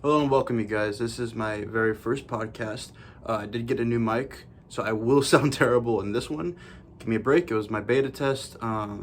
Hello and welcome, you guys. This is my very first podcast. I did get a new mic, so I will sound terrible in this one. Give me a break. It was my beta test.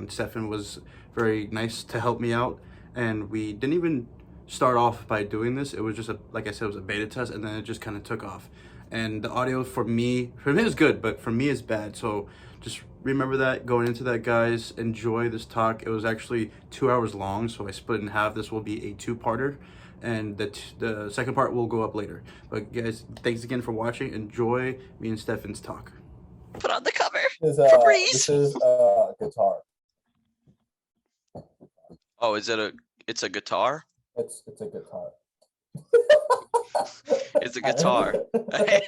Stefan was very nice to help me out, and we didn't even start off by doing this. It was just like I said, it was a beta test, and then it just kind of took off. And the audio for me is good, but for me is bad. So just remember that going into that, guys. Enjoy this talk. It was actually 2 hours long, so I split it in half. This will be a two-parter, and the second part will go up later. But guys, thanks again for watching. Enjoy me and Stefan's talk. Put on the cover. This Febreze. is a guitar. Oh, it's a guitar? It's a guitar. It's a guitar. Yeah.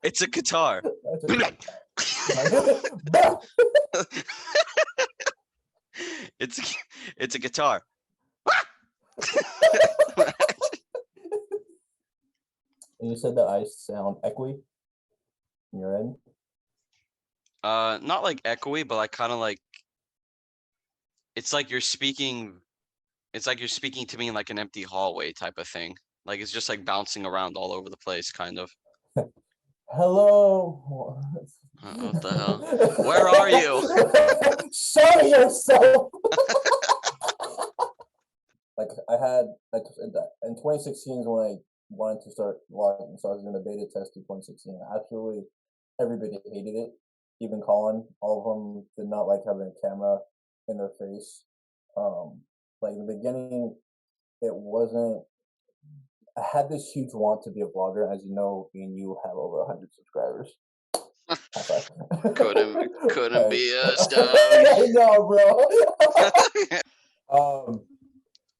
It's a guitar. It's a guitar. And you said that I sound echoey in your end? Not like echoey, but like kind of like it's like you're speaking to me in like an empty hallway type of thing. Like it's just like bouncing around all over the place, kind of. Hello. What the hell? Where are you? Show yourself. Like I had like in 2016 is when I wanted to start vlogging, so I was doing a beta test in 2016. Absolutely, everybody hated it. Even Colin, all of them did not like having a camera in their face. Like in the beginning, it wasn't. I had this huge want to be a vlogger. As you know, me and you have over 100 subscribers. couldn't be a star. I know, bro.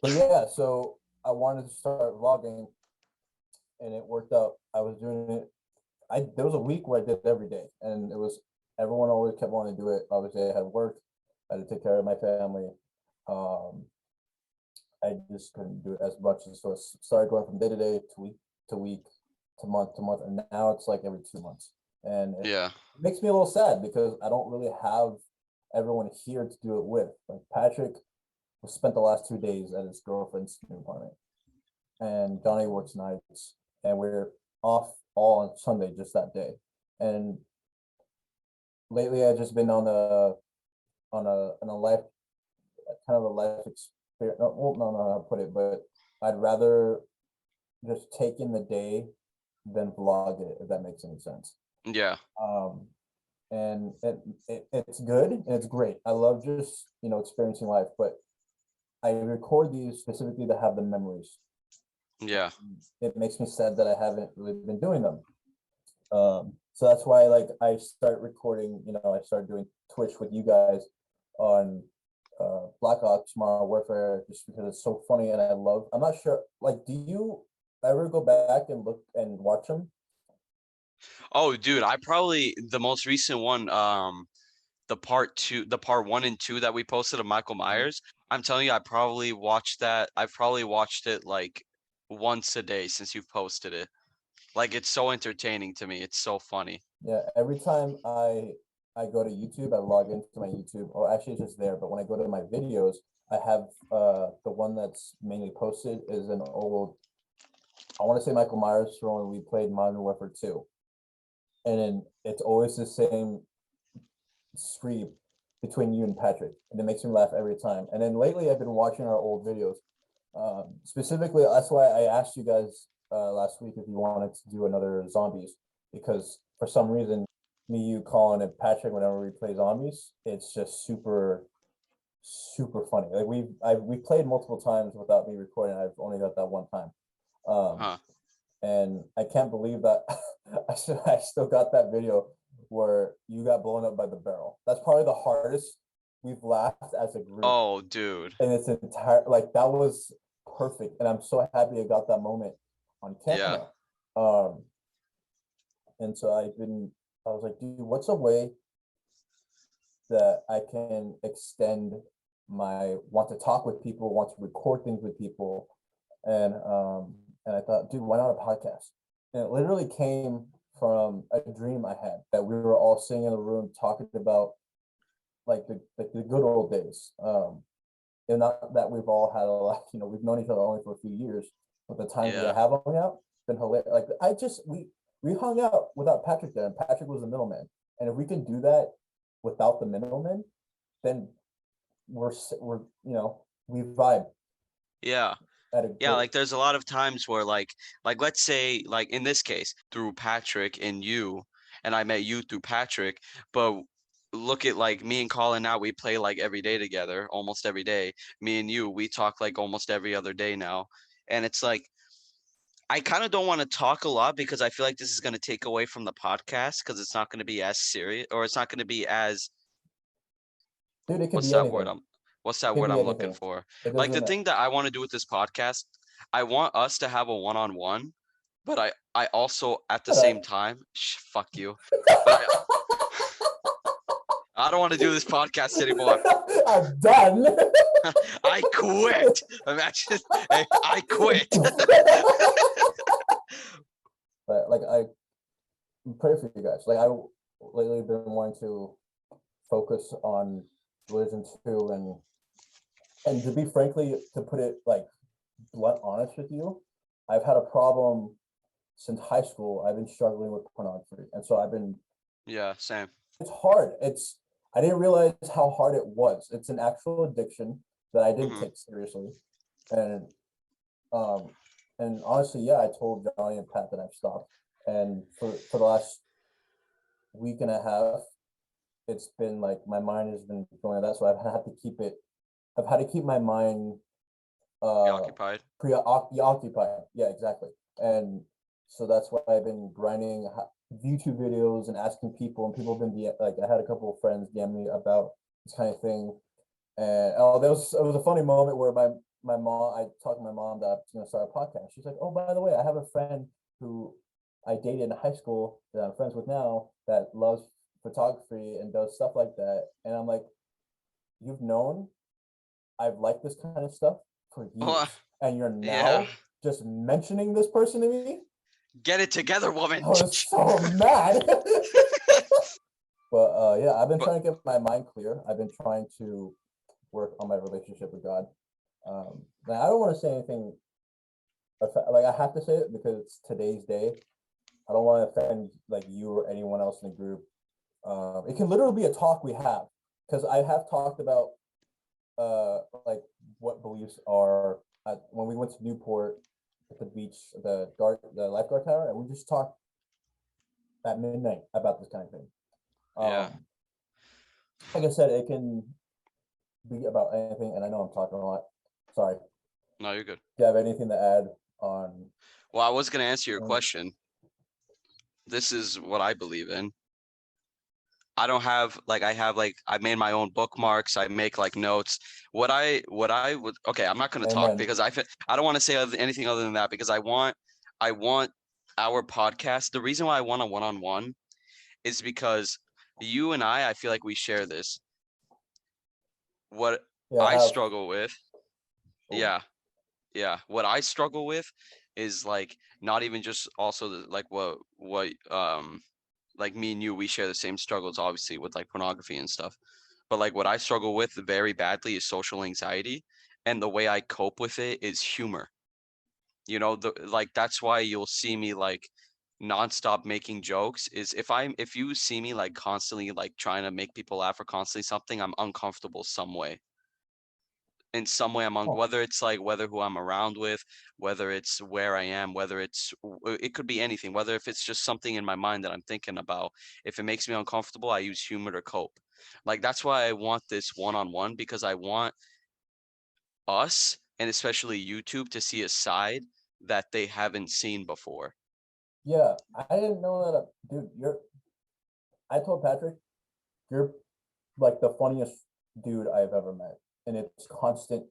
But yeah, so I wanted to start vlogging, and it worked out. I was doing it. There was a week where I did it every day, and it was everyone always kept wanting to do it. Obviously, I had work. I had to take care of my family. I just couldn't do it as much, so I started going from day to day to week to month, and now it's like every 2 months, and Yeah. it makes me a little sad because I don't really have everyone here to do it with. Like Patrick spent the last 2 days at his girlfriend's student apartment, and Johnny works nights, and we're off all on Sunday just that day. And lately, I've just been on a life kind of a life experience. No, I'll put it, but I'd rather just take in the day than vlog it, if that makes any sense. Yeah. And it's good and it's great. I love just experiencing life, but I record these specifically to have the memories. Yeah. It makes me sad that I haven't really been doing them. So that's why like I start recording, I start doing Twitch with you guys on Black Ops Modern Warfare just because it's so funny and I'm not sure, like, do you ever go back and look and watch them? Oh, dude, the most recent one, the part 1 and 2 that we posted of Michael Myers. I'm telling you, I've probably watched it like once a day since you've posted it. Like it's so entertaining to me. It's so funny. Yeah, every time I go to YouTube, I log into my YouTube, or actually it's just there, but when I go to my videos, I have the one that's mainly posted is an old, I want to say Michael Myers from when we played Modern Warfare 2. And then it's always the same scream between you and Patrick, and it makes me laugh every time. And then lately I've been watching our old videos. Specifically, that's why I asked you guys last week if you wanted to do another zombies, because for some reason, me, you, Colin, and Patrick, whenever we play zombies, it's just super, super funny. Like we played multiple times without me recording. I've only got that one time, Huh. and I can't believe that I still got that video where you got blown up by the barrel. That's probably the hardest we've laughed as a group. Oh, dude. And it's entire, like, that was perfect, and I'm so happy I got that moment on camera. Yeah. And so I was like, dude, what's a way that I can extend my want to talk with people, want to record things with people, and I thought, dude, why not a podcast? And it literally came from a dream I had that we were all sitting in a room talking about like the good old days. and not that we've all had a lot, we've known each other only for a few years, but the times we Yeah. have hung out, it's been hilarious. Like we hung out without Patrick there, and Patrick was the middleman. And if we can do that without the middleman, then we vibe Yeah. at a Yeah, great. like there's a lot of times where like let's say like in this case through Patrick and you, and I met you through Patrick, but look at like me and Colin now, we play like every day together, almost every day. Me and you, we talk like almost every other day now. And it's like I kind of don't want to talk a lot because I feel like this is going to take away from the podcast because it's not going to be as serious, or it's not going to be as Dude, it could what's be that word anything. what's It that could word be I'm looking anything. for? It Like the doesn't. thing that I want to do with this podcast, I want us to have a one-on-one, but I also at the same time, fuck you. But I don't want to do this podcast anymore. I'm done. I quit. Imagine, hey, I quit. But like I pray for you guys. Like I lately been wanting to focus on religion too, and to be frankly, to put it like blunt honest with you, I've had a problem since high school. I've been struggling with pornography, and so I've been. Yeah, same. It's hard. I didn't realize how hard it was. It's an actual addiction that I didn't take seriously, and um, and honestly, yeah, I told Johnny and Pat that I've stopped, and for the last week and a half, it's been like my mind has been going at that, so I've had to keep it. I've had to keep my mind Preoccupied. preoccupied. Yeah, exactly. And so that's why I've been grinding YouTube videos and asking people, and people have been like, I had a couple of friends DM me about this kind of thing, and it was a funny moment where my mom, I talked to my mom that I was going to start a podcast. She's like, oh, by the way, I have a friend who I dated in high school that I'm friends with now that loves photography and does stuff like that. And I'm like, you've known I've liked this kind of stuff for years, and you're now just mentioning this person to me? Get it together, woman. I was so mad. But yeah, I've been trying to get my mind clear. I've been trying to work on my relationship with God. Now I don't want to say anything. Like I have to say it because it's today's day. I don't want to offend like you or anyone else in the group. It can literally be a talk we have, because I have talked about like what beliefs are when we went to Newport at the beach, the lifeguard tower, and we just talked at midnight about this kind of thing. Yeah. Like I said, it can be about anything, and I know I'm talking a lot. Sorry. No, you're good. Do you have anything to add on? Well, I was gonna answer your question. This is what I believe in. I don't have like I made my own bookmarks. I make like notes. What I would okay. I'm not gonna talk because I don't want to say anything other than that because I want our podcast. The reason why I want a one-on-one is because you and I feel like we share this. What I struggle with, yeah. What I struggle with is like not even just also like what like me and you, we share the same struggles, obviously, with like pornography and stuff. But like what I struggle with very badly is social anxiety. And the way I cope with it is humor. You know, like that's why you'll see me like nonstop making jokes is if you see me like constantly like trying to make people laugh or constantly something, I'm uncomfortable some way. In some way I'm on, whether it's like who I'm around with, whether it's where I am, whether it could be anything, whether if it's just something in my mind that I'm thinking about. If it makes me uncomfortable, I use humor to cope. Like that's why I want this one-on-one, because I want us, and especially YouTube, to see a side that they haven't seen before. Yeah, I didn't know that, dude. I told Patrick, you're like the funniest dude I've ever met, and it's constant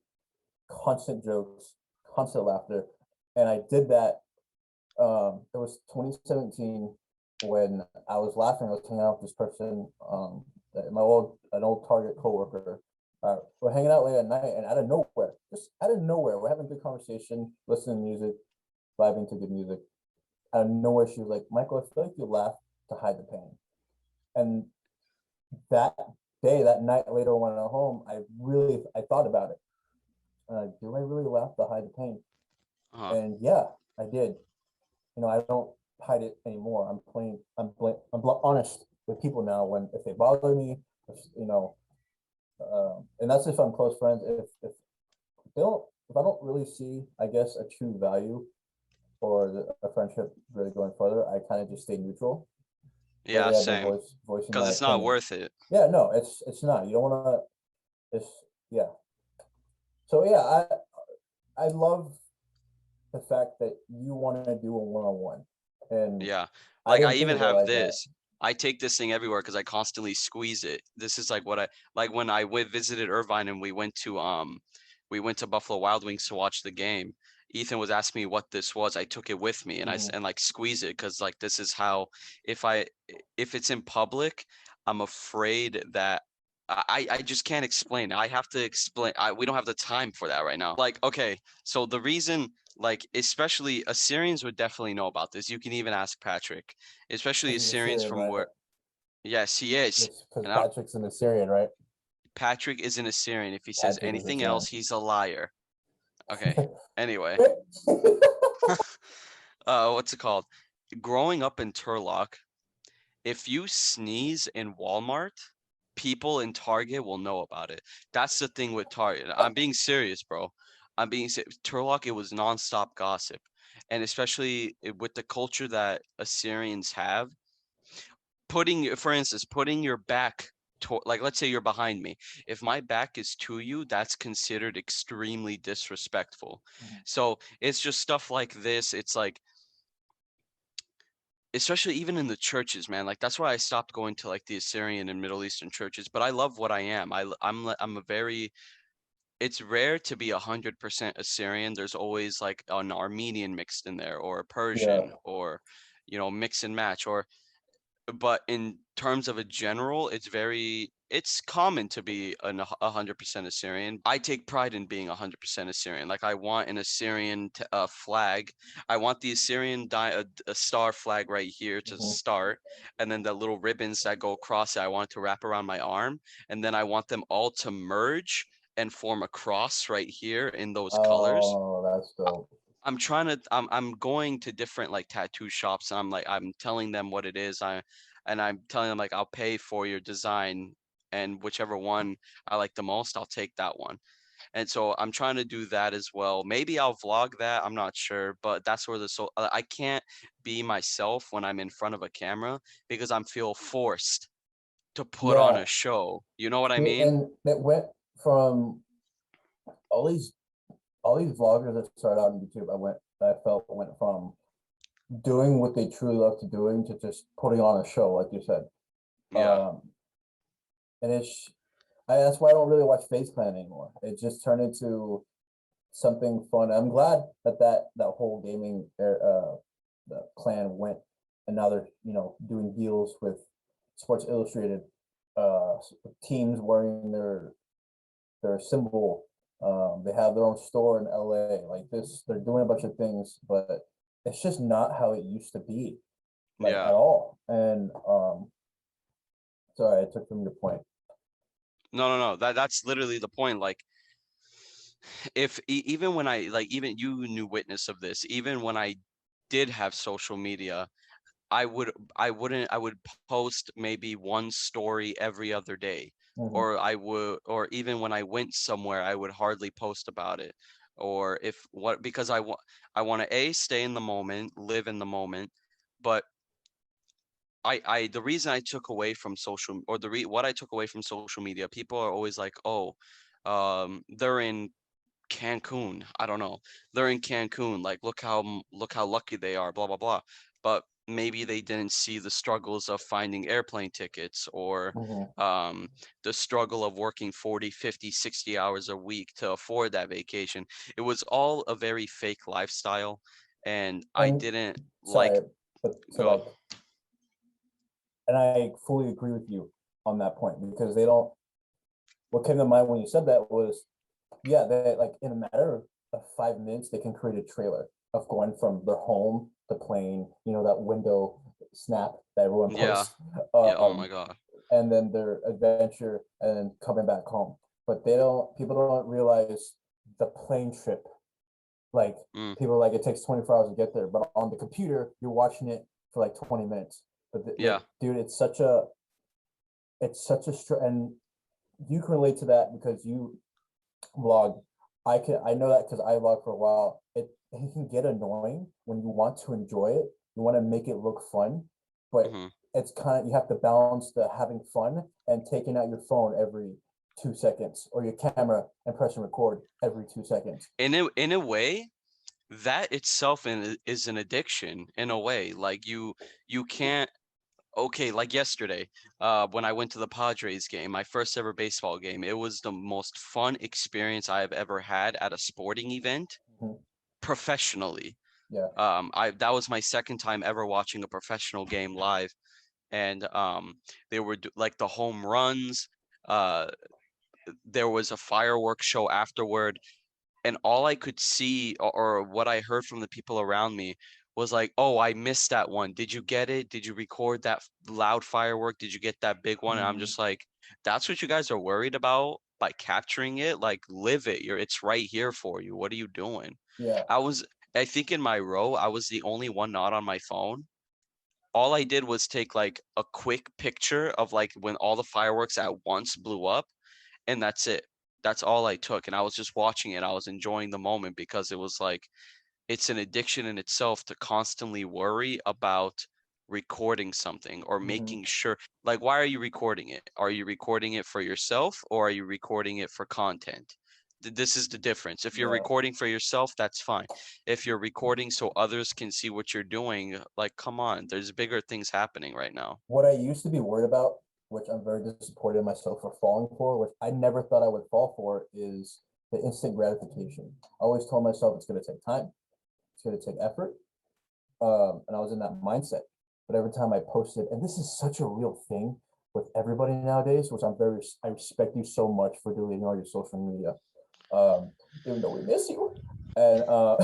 jokes, constant laughter. And I did that. It was 2017 when I was laughing. I was hanging out with this person, an old Target coworker. We're hanging out late at night, and just out of nowhere, we're having a good conversation, listening to music, vibing to good music. Out of nowhere, she was like, "Michael, I feel like you laugh to hide the pain." And that night, later when I went home, I thought about it. do I really laugh to hide the pain? Uh-huh. And yeah, I did. I don't hide it anymore. I'm honest with people now when if they bother me, and that's if I'm close friends. If they don't, if I don't really see, I guess, a true value or a friendship really going further, I kind of just stay neutral Yeah, rather than same. voicing Because my it's not opinion. worth it. Yeah, no, it's not. You don't want to. It's yeah. So yeah, I love the fact that you want to do a one-on-one, and Yeah. I Like I didn't think even of it have like that. this. I take this thing everywhere because I constantly squeeze it. This is like what I like when I visited Irvine and we went to Buffalo Wild Wings to watch the game. Ethan was asking me what this was. I took it with me and Mhm. and like squeeze it because like this is how if I if it's in public, I'm afraid that I just can't explain. I have to explain. We don't have the time for that right now. Like, okay, so the reason, like, especially Assyrians would definitely know about this. You can even ask Patrick, especially Because he's a Assyrians Syrian, from right? where, yes, he is. Yes, because And Patrick's an Assyrian, right? Patrick is an Assyrian. If he says Patrick is anything Assyrian. else, he's a liar. Okay. Anyway, what's it called? Growing up in Turlock, if you sneeze in Walmart, people in Target will know about it. That's the thing with Target. I'm being serious, bro. I'm being serious. Turlock, it was nonstop gossip. And especially with the culture that Assyrians have, for instance, putting your back to, like, let's say you're behind me. If my back is to you, that's considered extremely disrespectful. So it's just stuff like this. It's like, especially even in the churches, man. Like that's why I stopped going to like the Assyrian and Middle Eastern churches. But I love what I am. I'm a very. It's rare to be 100% Assyrian. There's always like an Armenian mixed in there, or a Yeah, Persian, or mix and match, or but in terms of a general, it's common to be 100% Assyrian. I take pride in being 100% Assyrian. Like I want an Assyrian flag. I want the Assyrian a star flag right here to mhm. start, and then the little ribbons that go across it. I want it to wrap around my arm, and then I want them all to merge and form a cross right here in those colors. Oh, that's dope. I'm going to different like tattoo shops and I'm telling them what it is. I'm telling them like I'll pay for your design and whichever one I like the most, I'll take that one. And so I'm trying to do that as well. Maybe I'll vlog that. I'm not sure, but that's where I can't be myself when I'm in front of a camera because I'm feel forced to put on Yeah, a show. You know what I see, mean? and it went from all these all these vloggers that started out on YouTube. I felt went from doing what they truly love to doing to just putting on a show, like you said. Yeah. Um, and that's why I don't really watch Face Clan anymore. It just turned into something fun. I'm glad that whole gaming the clan went, and now they're doing deals with Sports Illustrated, uh, teams wearing their symbol. They have their own store in LA. Like this, they're doing a bunch of things, but it's just not how it used to be, like at Yeah. all. And sorry, I took from your point. No. That's literally the point. Like if even when I like even you knew witness of this, even when I did have social media, I would post maybe one story every other day, Mhm. or or even when I went somewhere I would hardly post about it, or if what because I want to stay in the moment, live in the moment. But I the reason I took away from social or what I took away from social media, people are always like, oh, they're in Cancun. I don't know. They're in Cancun. Like, look how lucky they are. Blah blah blah. But maybe they didn't see the struggles of finding airplane tickets or Mhm. the struggle of working 40, 50, 60 hours a week to afford that vacation. It was all a very fake lifestyle, and I And didn't like sorry, but to go. like, and I fully agree with you on that point because they don't. What came to mind when you said that was, yeah, they like in a matter of 5 minutes they can create a trailer of going from their home to plane. That window snap that everyone Yeah. posts, Yeah. Oh um, my God. and then their adventure and then coming back home. But they don't. People don't realize the plane trip. Like Mm, people are like it takes 24 hours to get there, but on the computer you're watching it for like 20 minutes. But like, yeah. dude, and you can relate to that because you vlog. I know that because I vlog for a while. It can get annoying when you want to enjoy it. You want to make it look fun, but Hmm. it's kind of you have to balance the having fun and taking out your phone every 2 seconds or your camera and pressing record every 2 seconds. In a way, that itself is an addiction in a way. Like you can't. Okay, like yesterday, when I went to the Padres game, my first ever baseball game, it was the most fun experience I have ever had at a sporting event Mhm. professionally. Yeah. I that was my second time ever watching a professional game live, and they were like the home runs. Uh, there was a fireworks show afterward, and all I could see or what I heard from the people around me was like, "Oh, I missed that one. Did you get it? Did you record that loud firework? Did you get that big one?" And I'm Mhm. just like, "That's what you guys are worried about by capturing it? Like, live it. It's right here for you. What are you doing?" Yeah. I was, I think in my row, I was the only one not on my phone. All I did was take like a quick picture of like when all the fireworks at once blew up, and that's it. That's all I took. And I was just watching it. I was enjoying the moment because it was like it's an addiction in itself to constantly worry about recording something or Mhm. making sure, like, why are you recording it? Are you recording it for yourself or are you recording it for content? This is the difference. If you're Yeah. recording for yourself, that's fine. If you're recording so others can see what you're doing, like, come on, there's bigger things happening right now. What I used to be worried about, which I'm very disappointed in myself for falling for, which I never thought I would fall for, is the instant gratification. I always told myself it's going to take time, it's going to take effort, and I was in that mindset. But every time I posted, and this is such a real thing with everybody nowadays, which I respect you so much for deleting all your social media, even though we miss you, and uh,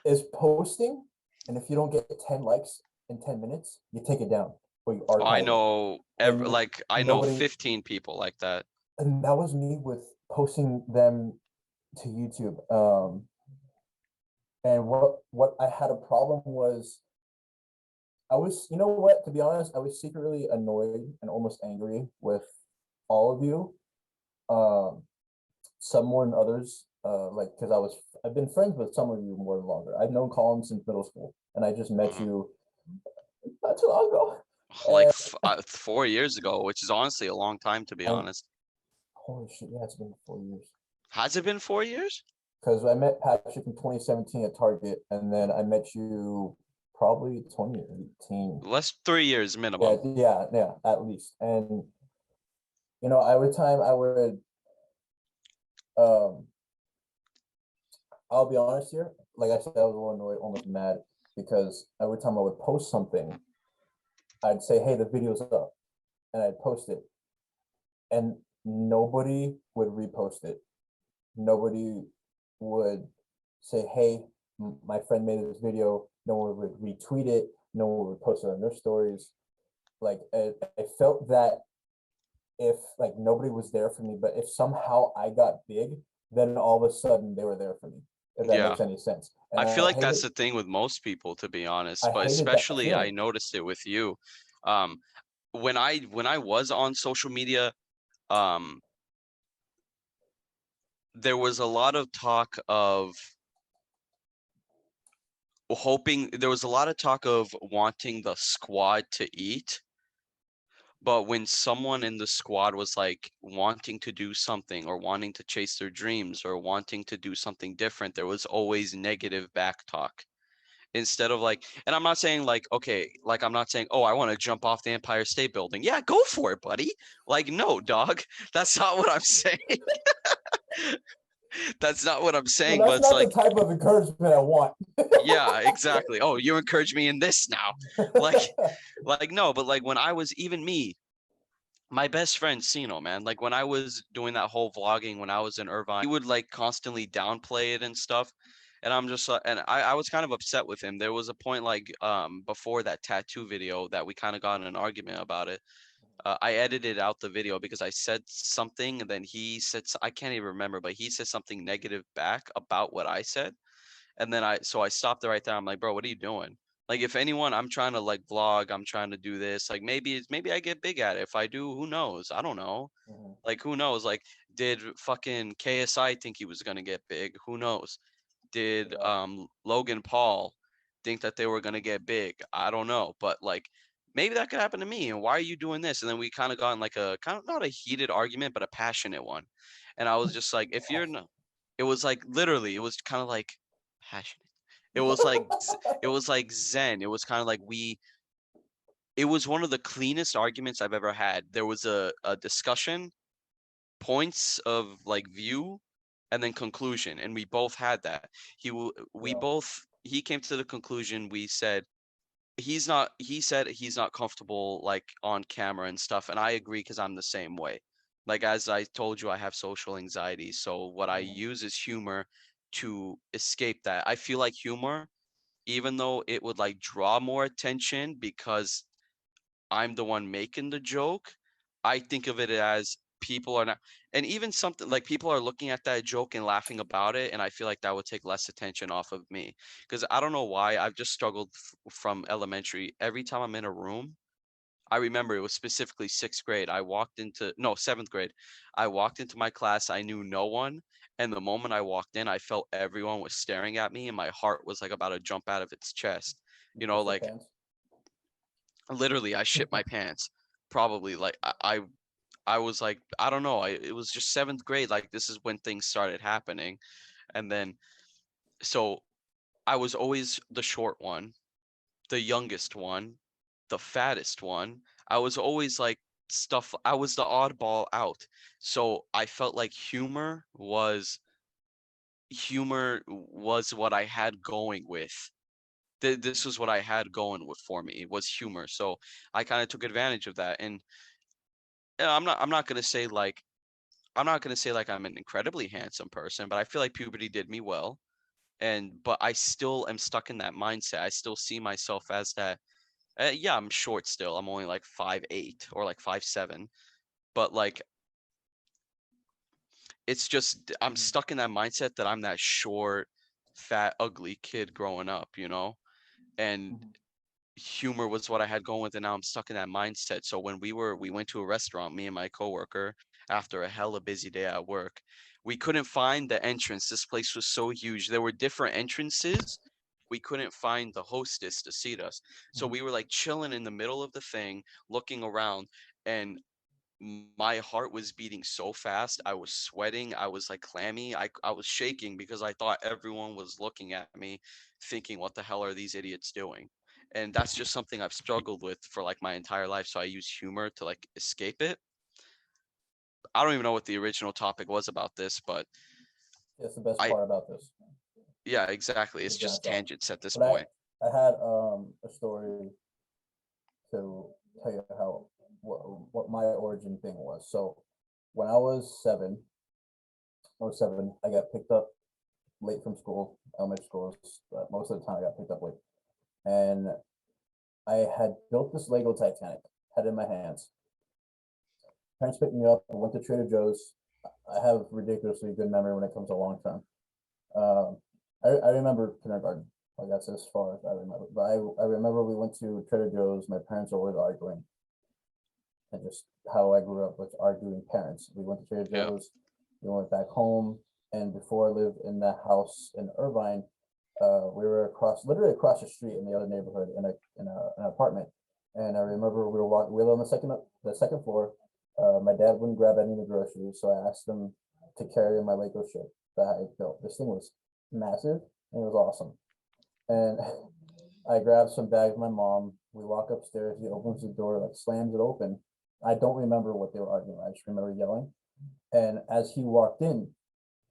is posting, and if you don't get 10 likes in 10 minutes, you take it down or you I archive it, know, and like, I know nobody. 15 people like that. And that was me with posting them to YouTube. And what I had a problem was I was, you know what, to be honest, I was secretly annoyed and almost angry with all of you. Um, some more than others. Like because I've been friends with some of you more than longer. I've known Colin since middle school, and I just met Mhm. you not too long ago. Like And 4 years ago, which is honestly a long time to be I honest. holy shit, yeah, it's been 4 years. Has it been 4 years? Because I met Patrick in 2017 at Target, and then I met you probably 2018. Less 3 years Yeah, minimum. yeah, yeah, at least. And every time I would, um, I'll be honest here. Like I said, I was a little annoyed, almost mad, because every time I would post something, I'd say, "Hey, the video's up," and I'd post it, and nobody would repost it. Nobody would say, "Hey, my friend made this video." No one would retweet it. No one would post it on their stories. Like I felt that if like nobody was there for me, but if somehow I got big, then all of a sudden they were there for me. If that Yeah. makes any sense. And I feel like that's the thing with most people, to be honest, I but hated that especially I feeling. noticed it with you. Um, when I was on social media, um, there was a lot of talk of there was a lot of talk of wanting the squad to eat. But when someone in the squad was like wanting to do something or wanting to chase their dreams or wanting to do something different, there was always negative back talk. Instead of like, and I'm not saying like, okay, like I'm not saying, oh, I want to jump off the Empire State Building. Yeah, go for it, buddy. Like, no, dog. That's not what I'm saying. That's not what I'm Well, saying, but that's it's not the like, type of encouragement I want. yeah, exactly. Oh, you encourage me in this now. Like, like no, but like when I was even me, my best friend Sino, man, like when I was doing that whole vlogging when I was in Irvine, he would like constantly downplay it and stuff. And I'm just and I was kind of upset with him. There was a point like before that tattoo video that we kind of got in an argument about it. I edited out the video because I said something and then he said I can't even remember, but he said something negative back about what I said. And then I stopped it right there. I'm like, bro, what are you doing? Like, if anyone, I'm trying to like vlog, I'm trying to do this. Like, maybe I get big at it. If I do, who knows? I don't know. Mhm. Like, who knows? Like, did fucking KSI think he was gonna get big? Who knows? Did Yeah. Logan Paul think that they were gonna get big? I don't know. But like, maybe that could happen to me. And why are you doing this? And then we kind of got in like a kind of not a heated argument, but a passionate one. And I was just like, if you're not, it was like literally, it was kind of like passionate. It was like zen. It was kind of like it was one of the cleanest arguments I've ever had. There was a discussion, points of like view, and then conclusion, and we both had that. Yeah. He came to the conclusion. We said he said he's not comfortable like on camera and stuff, and I agree because I'm the same way. Like, as I told you, I have social anxiety, so what I Mhm. use is humor to escape that. I feel like humor, even though it would like draw more attention because I'm the one making the joke, I think of it as people are not, and even something like people are looking at that joke and laughing about it, and I feel like that would take less attention off of me. Because I don't know why, I've just struggled from elementary. Every time I'm in a room, I remember it was specifically sixth grade. I walked into, no, seventh grade. I walked into my class, I knew no one. And the moment I walked in, I felt everyone was staring at me, and my heart was like about to jump out of its chest. You You know, pissed your like pants. literally, I shit my pants. Probably like I was like, I don't know. It was just seventh grade. Like, this is when things started happening. And then, so I was always the short one, the youngest one, the fattest one. I was always like I was the oddball out. So I felt like humor was what I had going with. This was what I had going with for me, was humor. So I kind of took advantage of that. And I'm not gonna say like I'm an incredibly handsome person, but I feel like puberty did me well. But I still am stuck in that mindset. I still see myself as that. Yeah, I'm short still. I'm only like 5'8" or like 5'7", but like it's just I'm Mhm. stuck in that mindset that I'm that short, fat, ugly kid growing up, you know? And Mhm. humor was what I had going with, and now I'm stuck in that mindset. So when we went to a restaurant, me and my coworker, after a hella busy day at work, we couldn't find the entrance. This place was so huge. There were different entrances. We couldn't find the hostess to seat us. So Mhm. we were like chilling in the middle of the thing, looking around, and my heart was beating so fast. I was sweating. I was like clammy. I was shaking because I thought everyone was looking at me thinking, what the hell are these idiots doing? And that's just something I've struggled with for like my entire life. So I use humor to like escape it. I don't even know what the original topic was about this, but That's the best I, part about this. yeah, exactly. It's The branch just off. tangents at this But point. I had a story to tell you how what my origin thing was. So when I was seven, I got picked up late from school, elementary school. Most of the time, I got picked up late, and I had built this Lego Titanic, had it in my hands. Parents picked me up. I went to Trader Joe's. I have ridiculously good memory when it comes to long term. Um, I remember kindergarten. Like, that's as far as I remember. But I remember we went to Trader Joe's. My parents were always arguing, and just how I grew up with arguing parents. We went to Trader Yeah. Joe's. We went back home, and before I lived in that house in Irvine, we were literally across the street in the other neighborhood an apartment. And I remember we were walking. We were on the second floor. My dad wouldn't grab any of the groceries, so I asked him to carry my Lego ship that I built. This thing was massive and it was awesome. And I grabbed some bags with my mom. We walk upstairs. He opens the door, like slams it open. I don't remember what they were arguing. I just remember yelling. And as he walked in,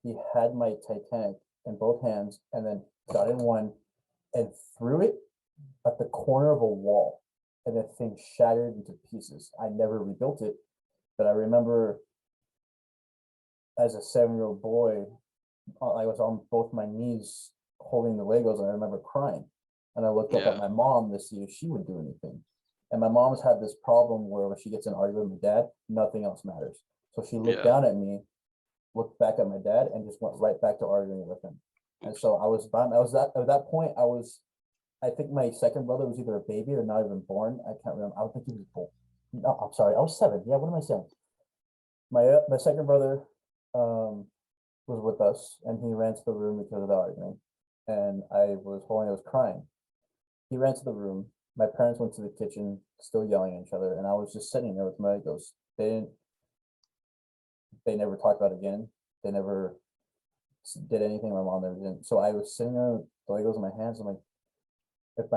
he had my Titanic in both hands and then got in one and threw it at the corner of a wall. And the thing shattered into pieces. I never rebuilt it, but I remember as a 7-year-old boy, I was on both my knees holding the Legos, and I remember crying. And I looked up at Yeah. my mom to see if she would do anything. And my mom's had this problem where when she gets in an argument with my dad, nothing else matters. So she looked Yeah. down at me, looked back at my dad, and just went right back to arguing with him. And so I was at that point, I think my second brother was either a baby or not even born. I can't remember. I don't think he was born. No, I'm sorry. I was 7. Yeah, what am I saying? My second brother was with us, and he ran to the room because of the argument. And I was crying. He ran to the room. My parents went to the kitchen, still yelling at each other, and I was just sitting there with my ghost. They never talked about it again. They never did anything. My mom never did. So I was sitting there, the Legos in my hands. I'm like, if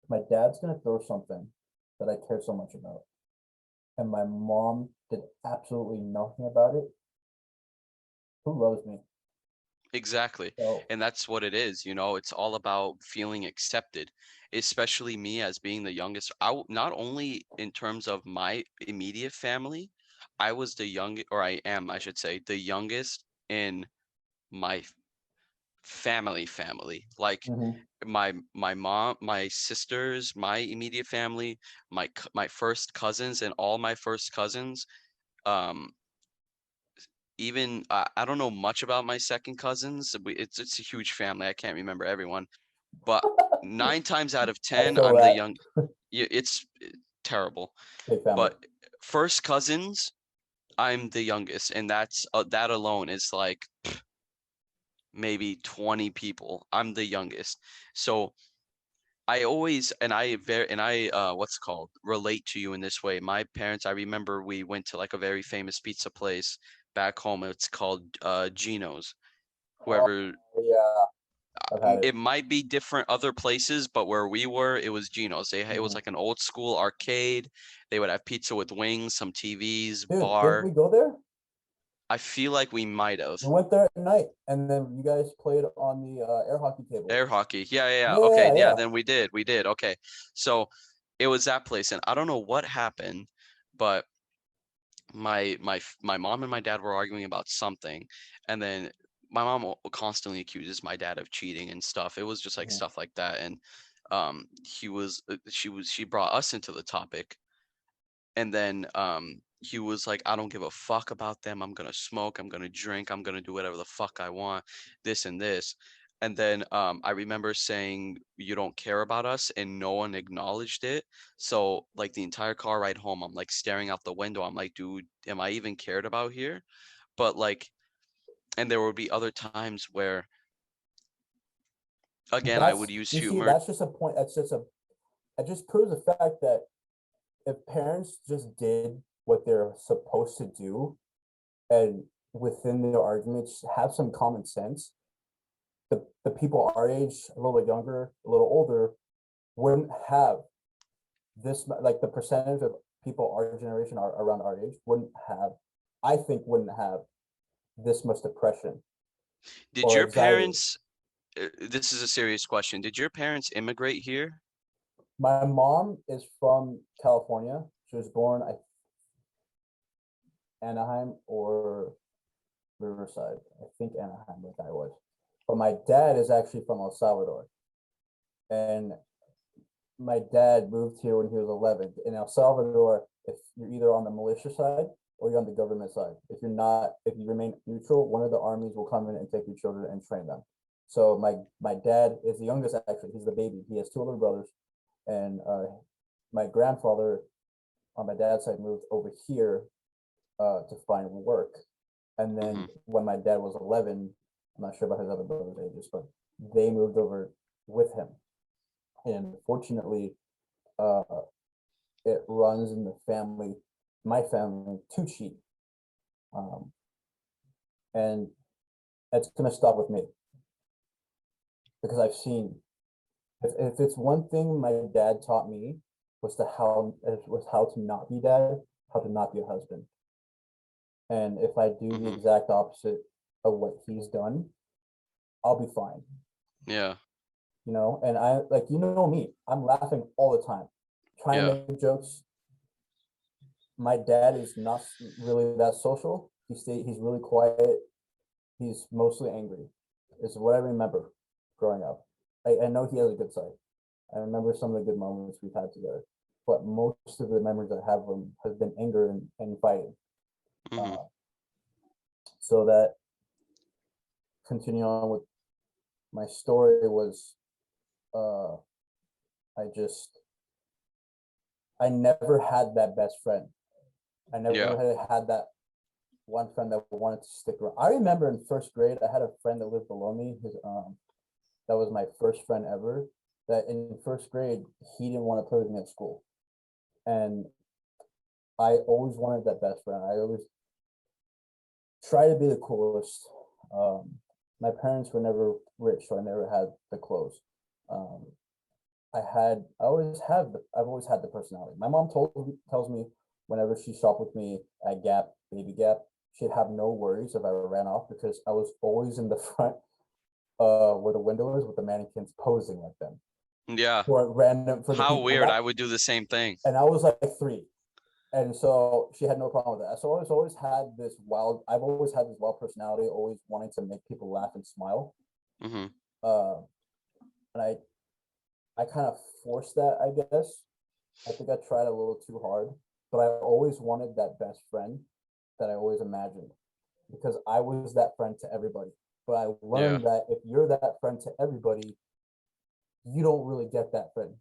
my dad's gonna throw something that I care so much about, and my mom did absolutely nothing about it, who loves me? Exactly. So And that's what it is, you know, it's all about feeling accepted, especially me as being the youngest. Not only in terms of my immediate family, I was the young, or I am, I should say, the youngest in my family. Like mhm. my mom, my sisters, my immediate family, my first cousins and all my first cousins, um, even I don't know much about my second cousins. It's a huge family. I can't remember everyone, but 9 times out of I 10, feel I'm the that. young. Yeah, it's terrible. Big family. But first cousins, I'm the youngest, and that alone is like maybe 20 people. I'm the youngest, so I always and I what's it called, relate to you in this way. My parents, I remember we went to like a very famous pizza place back home. It's called Gino's. Oh Whoever yeah, I've had it. it might be different other places, but where we were, it was Gino's. It was Mhm. like an old school arcade. They would have pizza with wings, some TVs, Dude, didn't bar. we go there? I feel like we might have. We went there at night, and then you guys played on the air hockey table. Air hockey. Yeah. Okay, Yeah, yeah, yeah. then we did. We did. Okay. So it was that place, and I don't know what happened, but my mom and my dad were arguing about something, and then my mom constantly accuses my dad of cheating and stuff. It was just like Mhm. stuff like that, and she brought us into the topic, and then he was like, I don't give a fuck about them. I'm gonna smoke, I'm gonna drink, I'm gonna do whatever the fuck I want, this and this. And then I remember saying, you don't care about us, and no one acknowledged it. So like the entire car ride home, I'm like staring out the window. I'm like, dude, am I even cared about here? But like, and there would be other times where again I would use You see, humor. that's just a point. It just proves the fact that if parents just did what they're supposed to do and within their arguments have some common sense, the people our age, a little bit younger, a little older, wouldn't have this, like the percentage of people our generation are around our age wouldn't have, I think wouldn't have this much depression Did or your anxiety. parents, this is a serious question, did your parents immigrate here? My mom is from California. She was born at Anaheim or Riverside. I think Anaheim, like I was. But my dad is actually from El Salvador. And my dad moved here when he was 11. In El Salvador, if you're either on the militia side or you're on the government side. If you're not, if you remain neutral, one of the armies will come in and take your children and train them. So my dad is the youngest, actually. He's the baby. He has 2 older brothers. And my grandfather on my dad's side moved over here to find work. And Hmm. then when my dad was 11, I'm not sure about his other brothers' ages, but they moved over with him. And fortunately, uh, it runs in the family, my family, to cheat. Um, and it's going to stop with me because I've seen, if it's one thing my dad taught me was how to not be dad, how to not be a husband. And if I do the Hmm. exact opposite of what he's done, I'll be fine. Yeah. And I, like, me, I'm laughing all the time, trying to Yeah. make jokes. My dad is not really that social. He's really quiet. He's mostly angry, is what I remember growing up. I know he has a good side. I remember some of the good moments we've had together. but most of the memories I have them has been anger and fighting. Mm-hmm. So that continue on with my story was, I never had that best friend. I never Yeah. had that one friend that wanted to stick around. I remember in first grade, I had a friend that lived below me. That was my first friend ever. That in first grade, he didn't want to play with me at school, and I always wanted that best friend. I always try to be the coolest. My parents were never rich, so I never had the clothes. Um, I've always had the personality. My mom tells me whenever she shopped with me at Gap, Baby Gap, she'd have no worries if I ran off because I was always in the front, where the window is with the mannequins posing like them Yeah. for random for the How people. weird. I would do the same thing. And I was like 3. And so she had no problem with that. So I've always had this wild personality, always wanting to make people laugh and smile. Mm-hmm. And I kind of forced that, I guess. I think I tried a little too hard, but I always wanted that best friend that I always imagined because I was that friend to everybody. But I learned that if you're that friend to everybody, you don't really get that friend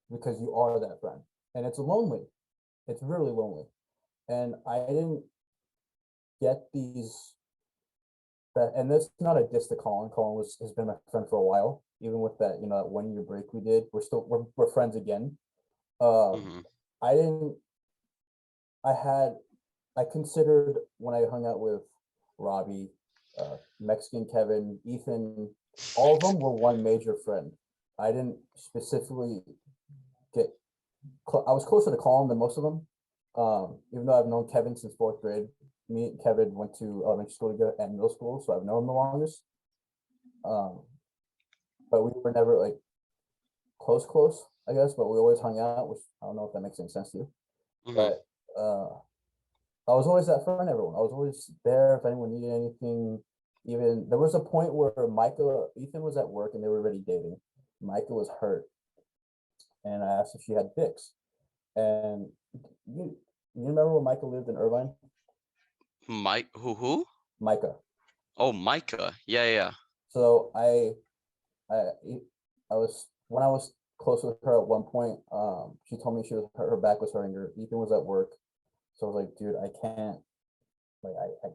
because you are that friend. And it's lonely. It's really lonely. And I didn't get these that, and that's not a diss to Colin. Colin has been my friend for a while. Even with that, that 1 year break we did, we're friends again. Mm-hmm. I didn't I had I considered when I hung out with Robbie, Mexican Kevin, Ethan, all of them were one major friend. I didn't specifically get I was closer to Colin than most of them. Even though I've known Kevin since 4th grade, me and Kevin went to elementary school together and middle school, so I've known him the longest. But we were never like close, I guess. But we always hung out, which I don't know if that makes any sense to you. Mm-hmm. But I was always that friend, everyone. I was always there if anyone needed anything. Even there was a point where Ethan was at work and they were already dating. Micah was hurt, and I asked if she had Vicks. And you remember when Micah lived in Irvine? Mike, who? Micah. Oh, Micah. Yeah. So I was when I was close with her at one point. She told me her back was hurting her. Ethan was at work, so I was like, dude, I can't. Like I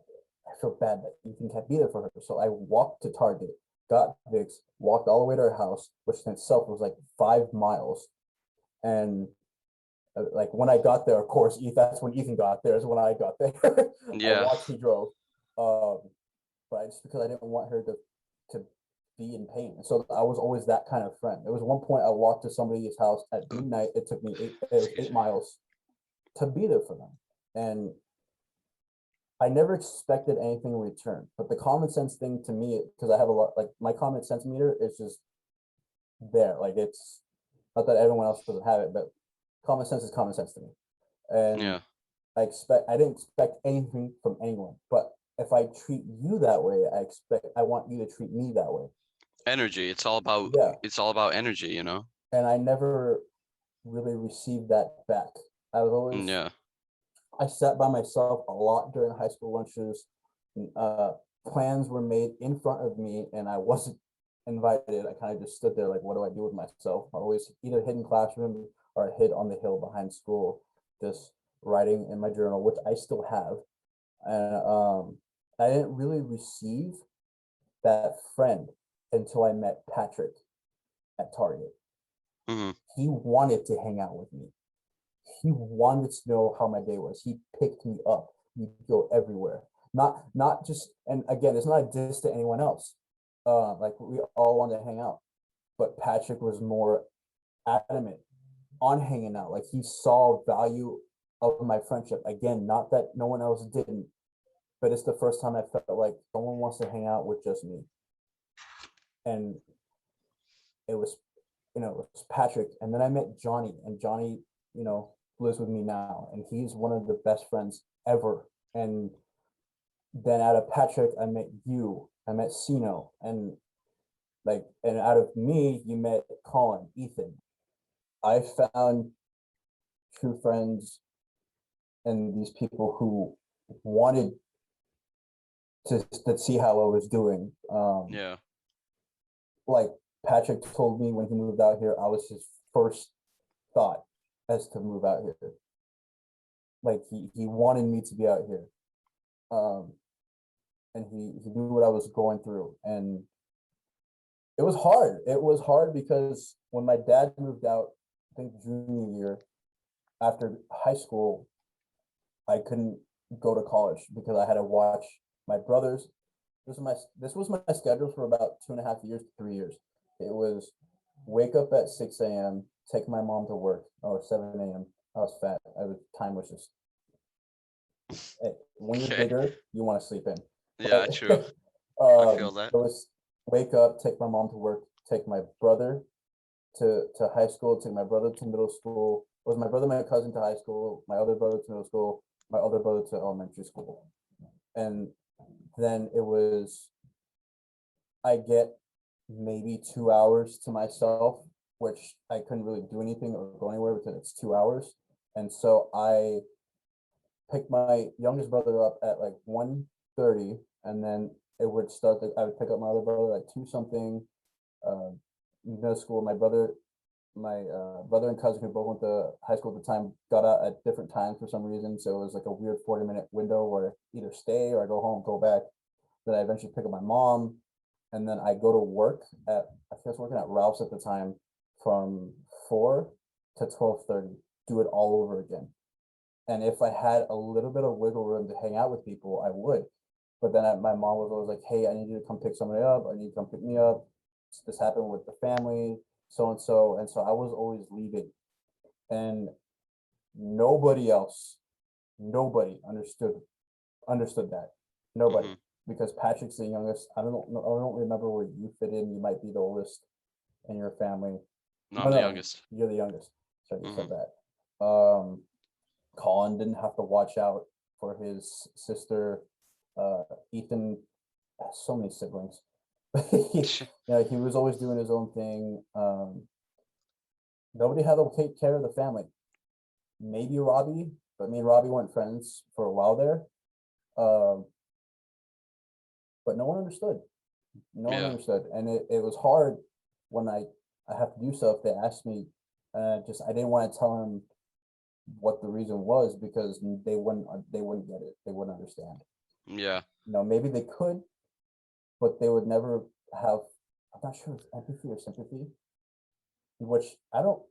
feel bad that Ethan can't be there for her. So I walked to Target, got Vicks, walked all the way to her house, which in itself was like 5 miles. And like when I got there, of course, that's when Ethan got there. Is when I got there. I Yeah. watched he drove, but just because I didn't want her to be in pain, so I was always that kind of friend. There was one point I walked to somebody's house at midnight. It took me 8 miles to be there for them, and I never expected anything in return. But the common sense thing to me, because I have a lot, like my common sense meter is just there. Like it's not that everyone else doesn't have it, but common sense is common sense to me. And Yeah. I didn't expect anything from anyone. But if I treat you that way, I want you to treat me that way. Energy. It's all about energy, And I never really received that back. I was always Yeah. I sat by myself a lot during high school lunches. Plans were made in front of me, and I wasn't invited. I kind of just stood there like, what do I do with myself? I always either hid in classroom or hid on the hill behind school, just writing in my journal, which I still have. And I didn't really receive that friend until I met Patrick at Target. Mm-hmm. He wanted to hang out with me. He wanted to know how my day was. He picked me up. He'd go everywhere. Not just, and again, it's not a diss to anyone else. Like we all wanted to hang out, but Patrick was more adamant on hanging out. Like he saw value of my friendship. Again, not that no one else didn't, but it's the first time I felt like someone wants to hang out with just me. And it was, it was Patrick. And then I met Johnny, and Johnny, lives with me now, and he's one of the best friends ever. And then out of Patrick, I met you, I met Sino, and out of me, you met Colin, Ethan. I found true friends and these people who wanted to see how I was doing. Yeah. Like Patrick told me when he moved out here, I was his first thought as to move out here. Like he wanted me to be out here. Um, and he knew what I was going through. And it was hard. It was hard because when my dad moved out, I think junior year, after high school, I couldn't go to college because I had to watch my brothers. This was my schedule for about 2.5 years to 3 years. It was wake up at 6 a.m., take my mom to work, or 7 a.m. I was fat. Time was just when you're Okay. bigger, you want to sleep in. Yeah, But true. I feel that. it was wake up, take my mom to work, take my brother to high school, take my brother to middle school. It was my brother, my cousin to high school, my other brother to middle school, my other brother to elementary school. And then it was I get maybe 2 hours to myself, which I couldn't really do anything or go anywhere because it's 2 hours. And so I picked my youngest brother up at like 1:30, and then it would start I would pick up my other brother at 2 something, middle school. My brother and cousin who both went to high school at the time got out at different times for some reason. So it was like a weird 40-minute window where I either stay or I go home, go back. Then I eventually pick up my mom, and then I go to work I think I was working at Ralph's at the time from 4 to 12:30, do it all over again. And if I had a little bit of wiggle room to hang out with people, I would. But then my mom was always like, "Hey, I need you to come pick somebody up. I need you to come pick me up. This happened with the family, so and so." And so I was always leaving, and nobody else, nobody understood that. Nobody, Hmm. because Patrick's the youngest. I don't remember where you fit in. You might be the oldest in your family. No, No, I'm the no, youngest. you're the youngest. Sorry, you said Hmm. that. Colin didn't have to watch out for his sister. Ethan has so many siblings. He was always doing his own thing. Nobody had to take care of the family. Maybe Robbie, but me and Robbie weren't friends for a while there. Um, but no one understood. No one Yeah. understood, and it was hard when I have to do stuff. They asked me, I didn't want to tell them what the reason was because they wouldn't get it. They wouldn't understand. Yeah. Maybe they could, but they would never have. I'm not sure if empathy or sympathy, which I don't